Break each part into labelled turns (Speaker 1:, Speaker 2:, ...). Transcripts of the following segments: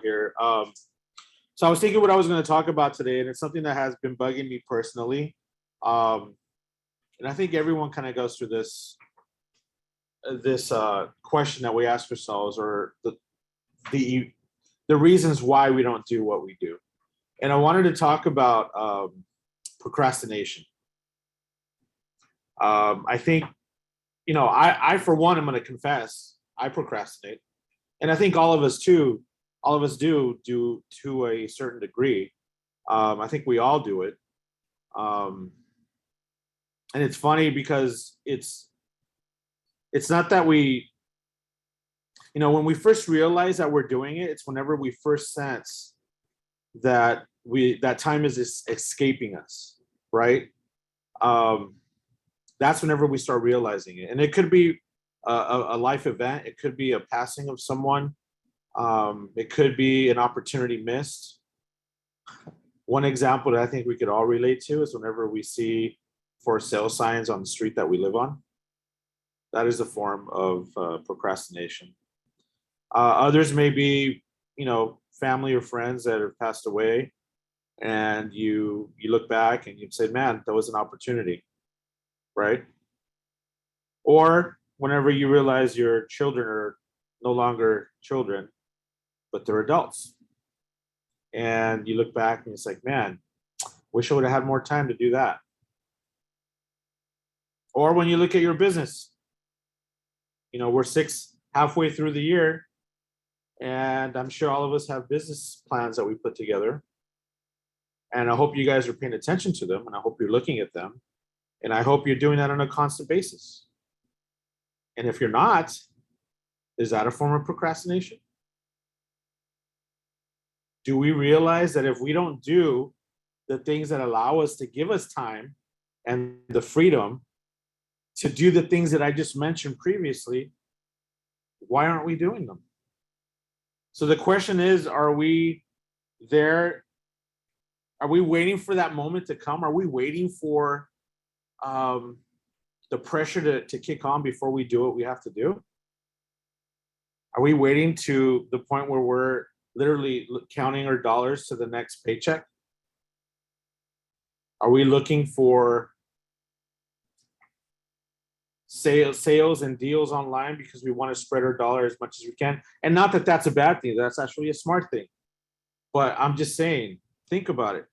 Speaker 1: here. So I was thinking what I was going to talk about today, and it's something that has been bugging me personally. And I think everyone kind of goes through this question that we ask ourselves, or the reasons why we don't do what we do. And I wanted to talk about procrastination. I think, I for one, I'm going to confess, I procrastinate, and I think all of us do to a certain degree. I think we all do it. And it's funny because it's not that we, when we first realize that we're doing it, it's whenever we first sense that that time is escaping us, right? That's whenever we start realizing it. And it could be a life event. It could be a passing of someone. It could be an opportunity missed. One example that I think we could all relate to is whenever we see for sale signs on the street that we live on. That is a form of procrastination. Others may be, family or friends that have passed away, and you look back and you say, man, that was an opportunity, right? Or whenever you realize your children are no longer children, but they're adults. And you look back and it's like, man, wish I would have had more time to do that. Or when you look at your business, we're halfway through the year, and I'm sure all of us have business plans that we put together. And I hope you guys are paying attention to them, and I hope you're looking at them, and I hope you're doing that on a constant basis. And if you're not, is that a form of procrastination? Do we realize that if we don't do the things that allow us to give us time and the freedom to do the things that I just mentioned previously, why aren't we doing them? So the question is, are we there? Are we waiting for that moment to come? Are we waiting for the pressure to kick on before we do what we have to do? Are we waiting to the point where we're literally counting our dollars to the next paycheck? Are we looking for sales and deals online because we want to spread our dollar as much as we can? And not that that's a bad thing. That's actually a smart thing. But I'm just saying, think about it.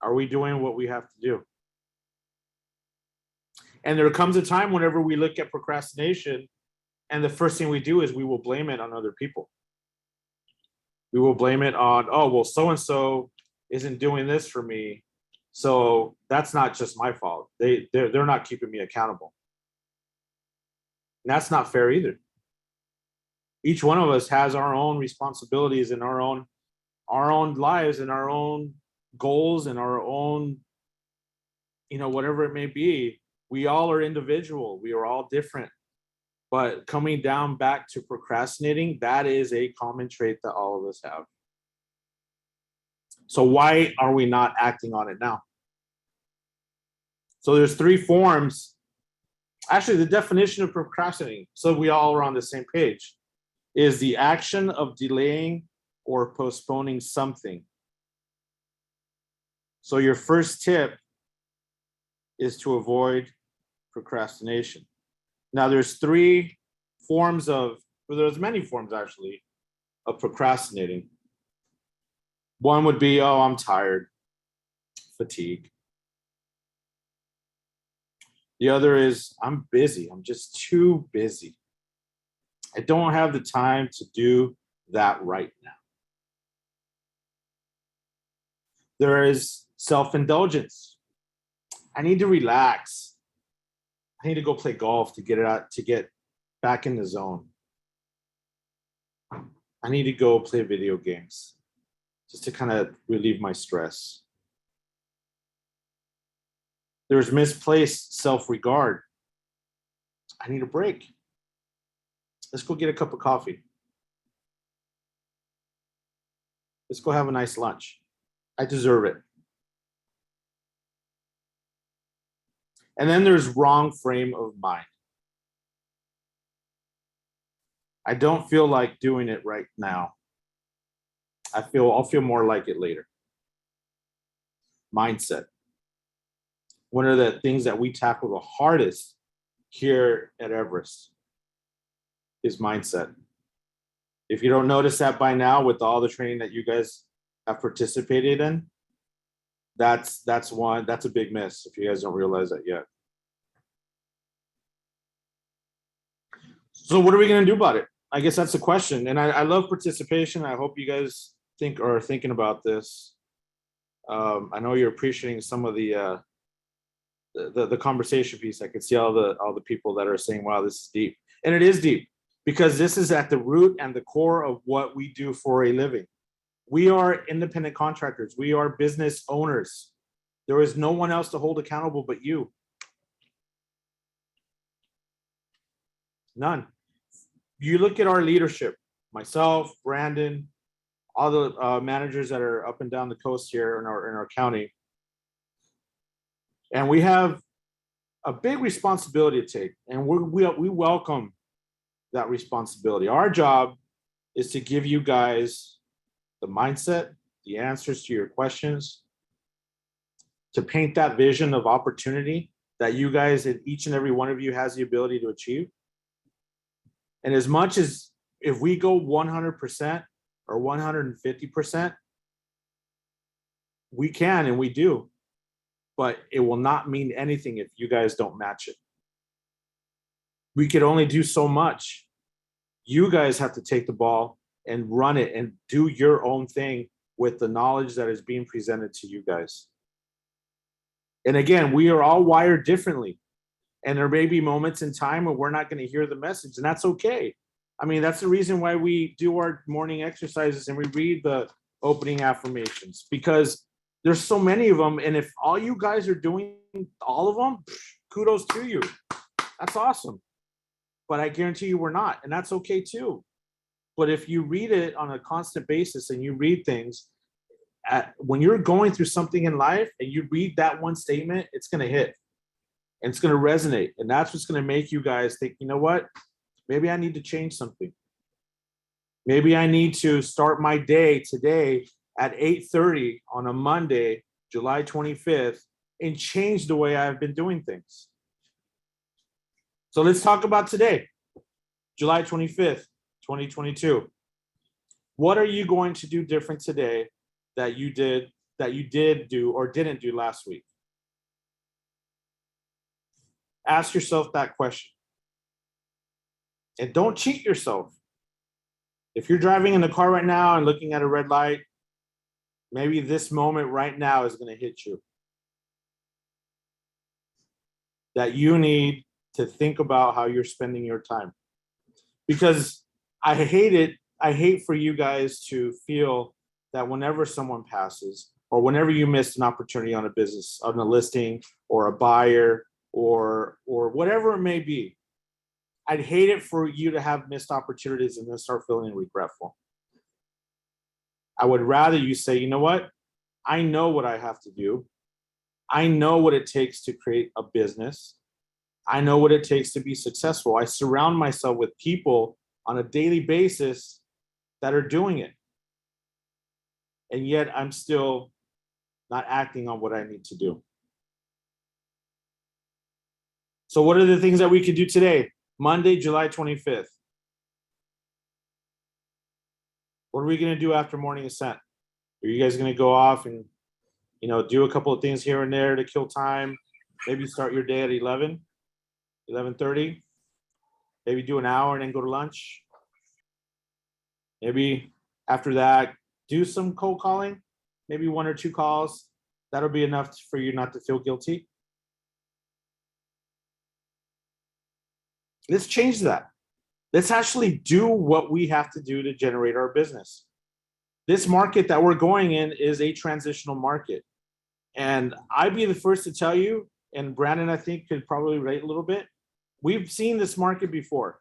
Speaker 1: Are we doing what we have to do? And there comes a time whenever we look at procrastination, and the first thing we do is we will blame it on other people. We will blame it on, oh, well, so-and-so isn't doing this for me, so that's not just my fault. They're not keeping me accountable. And that's not fair either. Each one of us has our own responsibilities and our own lives and our own goals and our own, whatever it may be. We all are individual. We are all different. But coming down back to procrastinating, that is a common trait that all of us have. So why are we not acting on it now? So there's 3 forms. Actually, the definition of procrastinating, so we all are on the same page, is the action of delaying or postponing something. So your first tip is to avoid procrastination. Now there's 3 forms there's many forms actually of procrastinating. One would be, oh, I'm tired, fatigue. The other is, I'm busy. I'm just too busy. I don't have the time to do that right now. There is self-indulgence. I need to relax. I need to go play golf to get back in the zone. I need to go play video games just to kind of relieve my stress. There's misplaced self-regard. I need a break. Let's go get a cup of coffee. Let's go have a nice lunch. I deserve it. And then there's wrong frame of mind. I don't feel like doing it right now. I'll feel more like it later. Mindset. One of the things that we tackle the hardest here at Everest is mindset. If you don't notice that by now, with all the training that you guys have participated in, that's a big miss if you guys don't realize that yet. So what are we going to do about it? I guess that's the question. And I love participation. I hope you guys are thinking about this. I know you're appreciating some of the conversation piece. I can see all the people that are saying, wow, this is deep. And it is deep, because this is at the root and the core of what we do for a living. We are independent contractors. We are business owners. There is no one else to hold accountable but you. None. You look at our leadership, myself, Brandon, all the managers that are up and down the coast here in our county. And we have a big responsibility to take, and we welcome that responsibility. Our job is to give you guys the mindset, the answers to your questions, to paint that vision of opportunity that you guys, and each and every one of you, has the ability to achieve. And as much as if we go 100% or 150%, we can and we do, but it will not mean anything if you guys don't match it. We could only do so much. You guys have to take the ball and run it and do your own thing with the knowledge that is being presented to you guys. And again, we are all wired differently. And there may be moments in time where we're not going to hear the message, and that's okay. I mean, that's the reason why we do our morning exercises and we read the opening affirmations, because there's so many of them. And if all you guys are doing all of them, kudos to you. That's awesome. But I guarantee you we're not, and that's okay too. But if you read it on a constant basis and you read things, when you're going through something in life and you read that one statement, it's going to hit. And it's going to resonate. And that's what's going to make you guys think, you know what? Maybe I need to change something. Maybe I need to start my day today at 8:30 on a Monday, July 25th, and change the way I've been doing things. So let's talk about today, July 25th, 2022. What are you going to do different today that you did do or didn't do last week? Ask yourself that question. And don't cheat yourself. If you're driving in the car right now and looking at a red light, maybe this moment right now is going to hit you. That you need to think about how you're spending your time. Because I hate for you guys to feel that whenever someone passes, or whenever you missed an opportunity on a business, on a listing, or a buyer, or whatever it may be, I'd hate it for you to have missed opportunities and then start feeling regretful. I would rather you say, you know what? I know what I have to do. I know what it takes to create a business. I know what it takes to be successful. I surround myself with people on a daily basis that are doing it. And yet I'm still not acting on what I need to do. So what are the things that we could do today? Monday, July 25th. What are we going to do after morning ascent? Are you guys going to go off and, do a couple of things here and there to kill time? Maybe start your day at 11:30. Maybe do an hour and then go to lunch. Maybe after that, do some cold calling. Maybe 1 or 2 calls. That'll be enough for you not to feel guilty. Let's change that. Let's actually do what we have to do to generate our business. This market that we're going in is a transitional market. And I'd be the first to tell you, and Brandon, I think, could probably relate a little bit. We've seen this market before.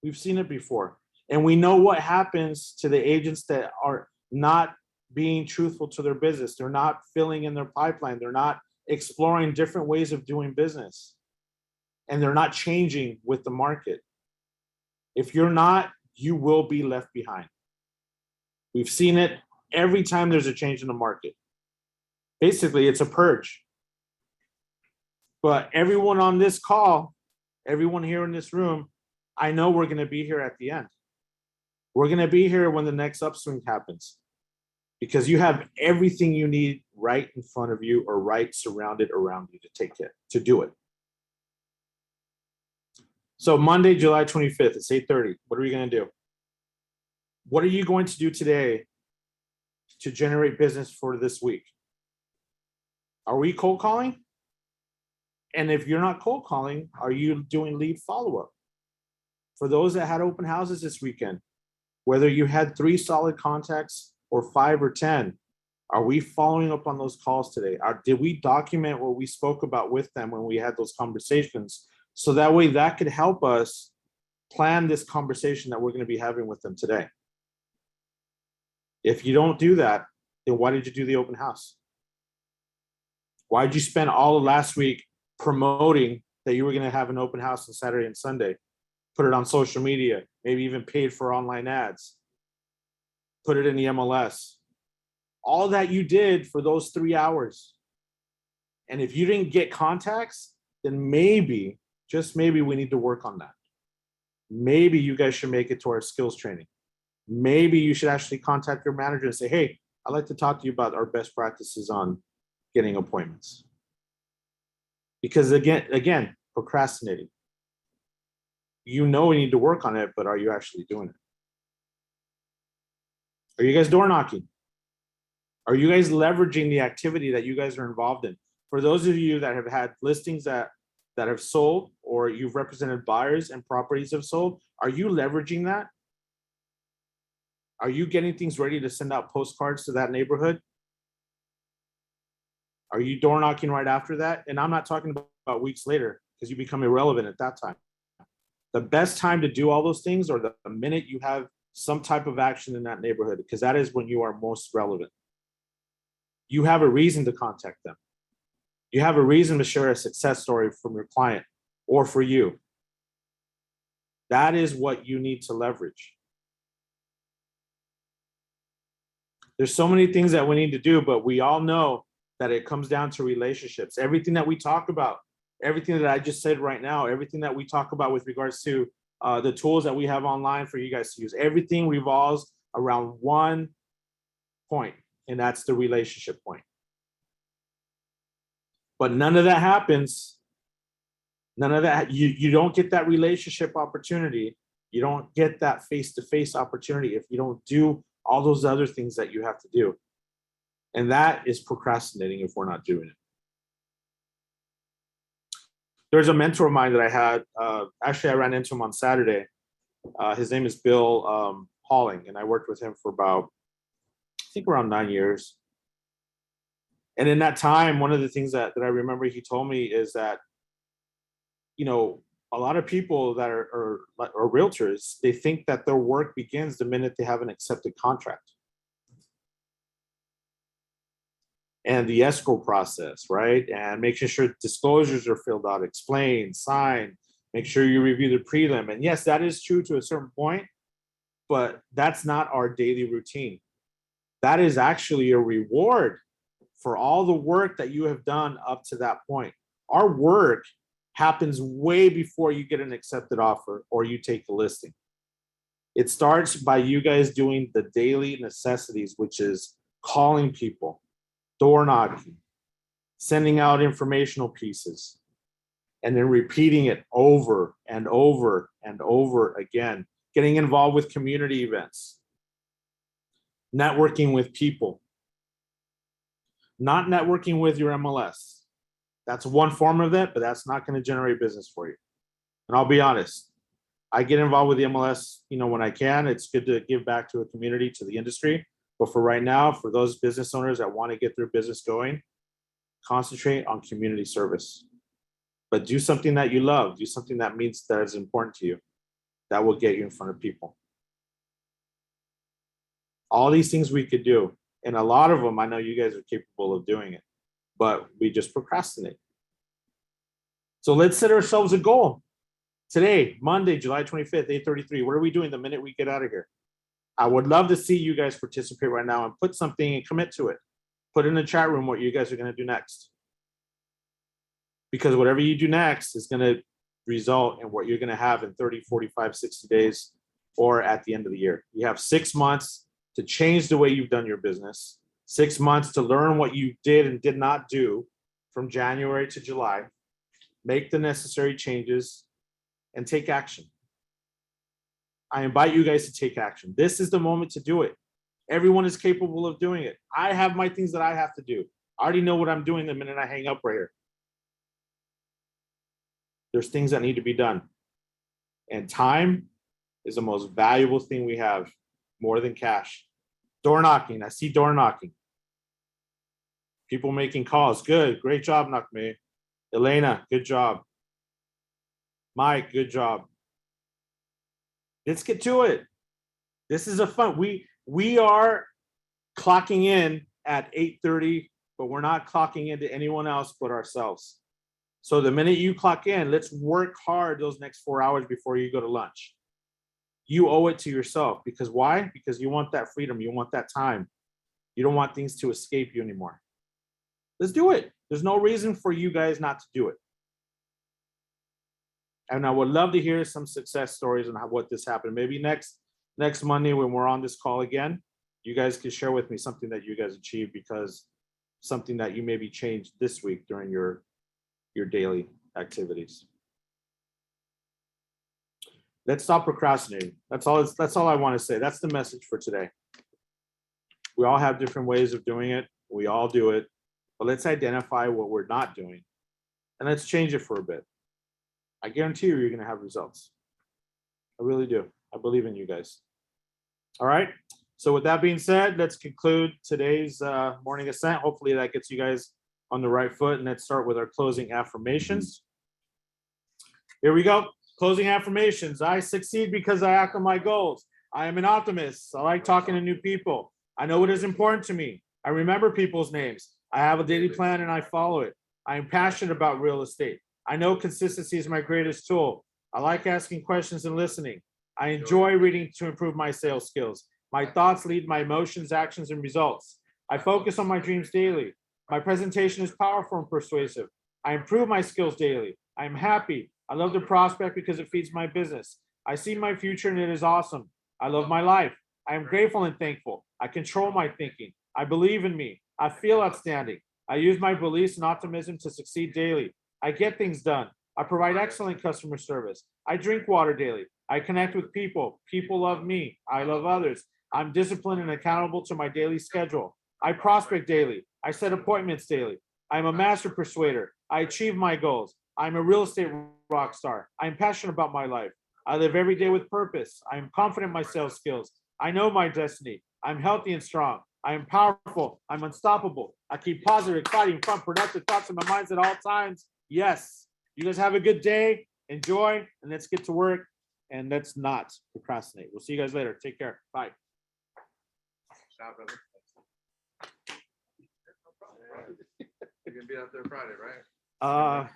Speaker 1: We've seen it before. And we know what happens to the agents that are not being truthful to their business. They're not filling in their pipeline. They're not exploring different ways of doing business. And they're not changing with the market. If you're not you will be left behind. We've seen it every time there's a change in the market. Basically, it's a purge. But everyone on this call, everyone here in this room, I know we're going to be here at the end. We're going to be here when the next upswing happens, because you have everything you need right in front of you or right surrounded around you to take it, to do it. So Monday, July 25th, it's 8:30. What are we going to do? What are you going to do today to generate business for this week? Are we cold calling? And if you're not cold calling, are you doing lead follow-up? For those that had open houses this weekend, whether you had 3 solid contacts or 5 or 10, are we following up on those calls today? Did we document what we spoke about with them when we had those conversations? So that way that could help us plan this conversation that we're going to be having with them today. If you don't do that, then why did you do the open house? Why did you spend all of last week promoting that you were going to have an open house on Saturday and Sunday? Put it on social media, maybe even paid for online ads. Put it in the MLS. All that you did for those 3 hours. And if you didn't get contacts, then maybe, just maybe, we need to work on that. Maybe you guys should make it to our skills training. Maybe you should actually contact your manager and say, hey, I'd like to talk to you about our best practices on getting appointments. Because again, procrastinating. You know we need to work on it, but are you actually doing it? Are you guys door knocking? Are you guys leveraging the activity that you guys are involved in? For those of you that have had listings that have sold, or you've represented buyers and properties have sold, are you leveraging that? Are you getting things ready to send out postcards to that neighborhood? Are you door knocking right after that? And I'm not talking about weeks later, because you become irrelevant at that time. The best time to do all those things are the minute you have some type of action in that neighborhood, because that is when you are most relevant. You have a reason to contact them. You have a reason to share a success story from your client or for you. That is what you need to leverage. There's so many things that we need to do, but we all know that it comes down to relationships. Everything that we talk about, everything that I just said right now, everything that we talk about with regards to the tools that we have online for you guys to use, everything revolves around one point, and that's the relationship point. But none of that happens. None of that, you don't get that relationship opportunity. You don't get that face-to-face opportunity if you don't do all those other things that you have to do. And that is procrastinating if we're not doing it. There's a mentor of mine that I had, actually I ran into him on Saturday. His name is Bill Halling, and I worked with him for about, I think around 9 years. And in that time, one of the things that I remember he told me is that, you know, a lot of people that are realtors, they think that their work begins the minute they have an accepted contract. And the escrow process, right? And making sure disclosures are filled out, explained, signed, make sure you review the prelim. And yes, that is true to a certain point, but that's not our daily routine. That is actually a reward for all the work that you have done up to that point. Our work happens way before you get an accepted offer or you take the listing. It starts by you guys doing the daily necessities, which is calling people, door knocking, sending out informational pieces, and then repeating it over and over and over again, getting involved with community events, networking with people, not networking with your MLS. That's one form of it, but that's not going to generate business for you. And I'll be honest, I get involved with the MLS, you know, when I can. It's good to give back to a community, to the industry. But for right now, for those business owners that want to get their business going, concentrate on community service. But do something that you love. Do something that means that is important to you. That will get you in front of people. All these things we could do. And a lot of them, I know you guys are capable of doing it, but we just procrastinate. So let's set ourselves a goal. Today, Monday, July 25th, 8:33. What are we doing the minute we get out of here? I would love to see you guys participate right now and put something and commit to it. Put in the chat room what you guys are going to do next. Because whatever you do next is going to result in what you're going to have in 30, 45, 60 days, or at the end of the year. You have 6 months to change the way you've done your business, 6 months to learn what you did and did not do from January to July, make the necessary changes, and take action. I invite you guys to take action. This is the moment to do it. Everyone is capable of doing it. I have my things that I have to do. I already know what I'm doing the minute I hang up right here. There's things that need to be done. And time is the most valuable thing we have, more than cash. Door knocking. I see door knocking. People making calls. Good. Great job, Nakme. Elena, good job. Mike, good job. Let's get to it. This is a fun. We are clocking in at 8:30, but we're not clocking into anyone else but ourselves. So the minute you clock in, let's work hard those next 4 hours before you go to lunch. You owe it to yourself. Because why? Because you want that freedom. You want that time. You don't want things to escape you anymore. Let's do it. There's no reason for you guys not to do it. And I would love to hear some success stories on what this happened. Maybe next Monday when we're on this call again, you guys can share with me something that you guys achieved, because something that you maybe changed this week during your daily activities. Let's stop procrastinating. That's all I want to say. That's the message for today. We all have different ways of doing it. We all do it. But let's identify what we're not doing, and let's change it for a bit. I guarantee you're going to have results. I really do. I believe in you guys. All right. So with that being said, let's conclude today's morning ascent. Hopefully that gets you guys on the right foot. And let's start with our closing affirmations. Here we go. Closing affirmations. I succeed because I act on my goals. I am an optimist. I like talking to new people. I know what is important to me. I remember people's names. I have a daily plan and I follow it. I am passionate about real estate. I know consistency is my greatest tool. I like asking questions and listening. I enjoy reading to improve my sales skills. My thoughts lead my emotions, actions, and results. I focus on my dreams daily. My presentation is powerful and persuasive. I improve my skills daily. I am happy. I love the prospect because it feeds my business. I see my future and it is awesome. I love my life. I am grateful and thankful. I control my thinking. I believe in me. I feel outstanding. I use my beliefs and optimism to succeed daily. I get things done. I provide excellent customer service. I drink water daily. I connect with people. People love me. I love others. I'm disciplined and accountable to my daily schedule. I prospect daily. I set appointments daily. I'm a master persuader. I achieve my goals. I'm a real estate rock star. I'm passionate about my life. I live every day with purpose. I am confident in my sales skills. I know my destiny. I'm healthy and strong. I am powerful. I'm unstoppable. I keep positive, exciting, fun, productive thoughts in my mind at all times. Yes. You guys have a good day. Enjoy, and let's get to work, and let's not procrastinate. We'll see you guys later. Take care. Bye.
Speaker 2: Stop, brother. You're gonna be out there Friday, right?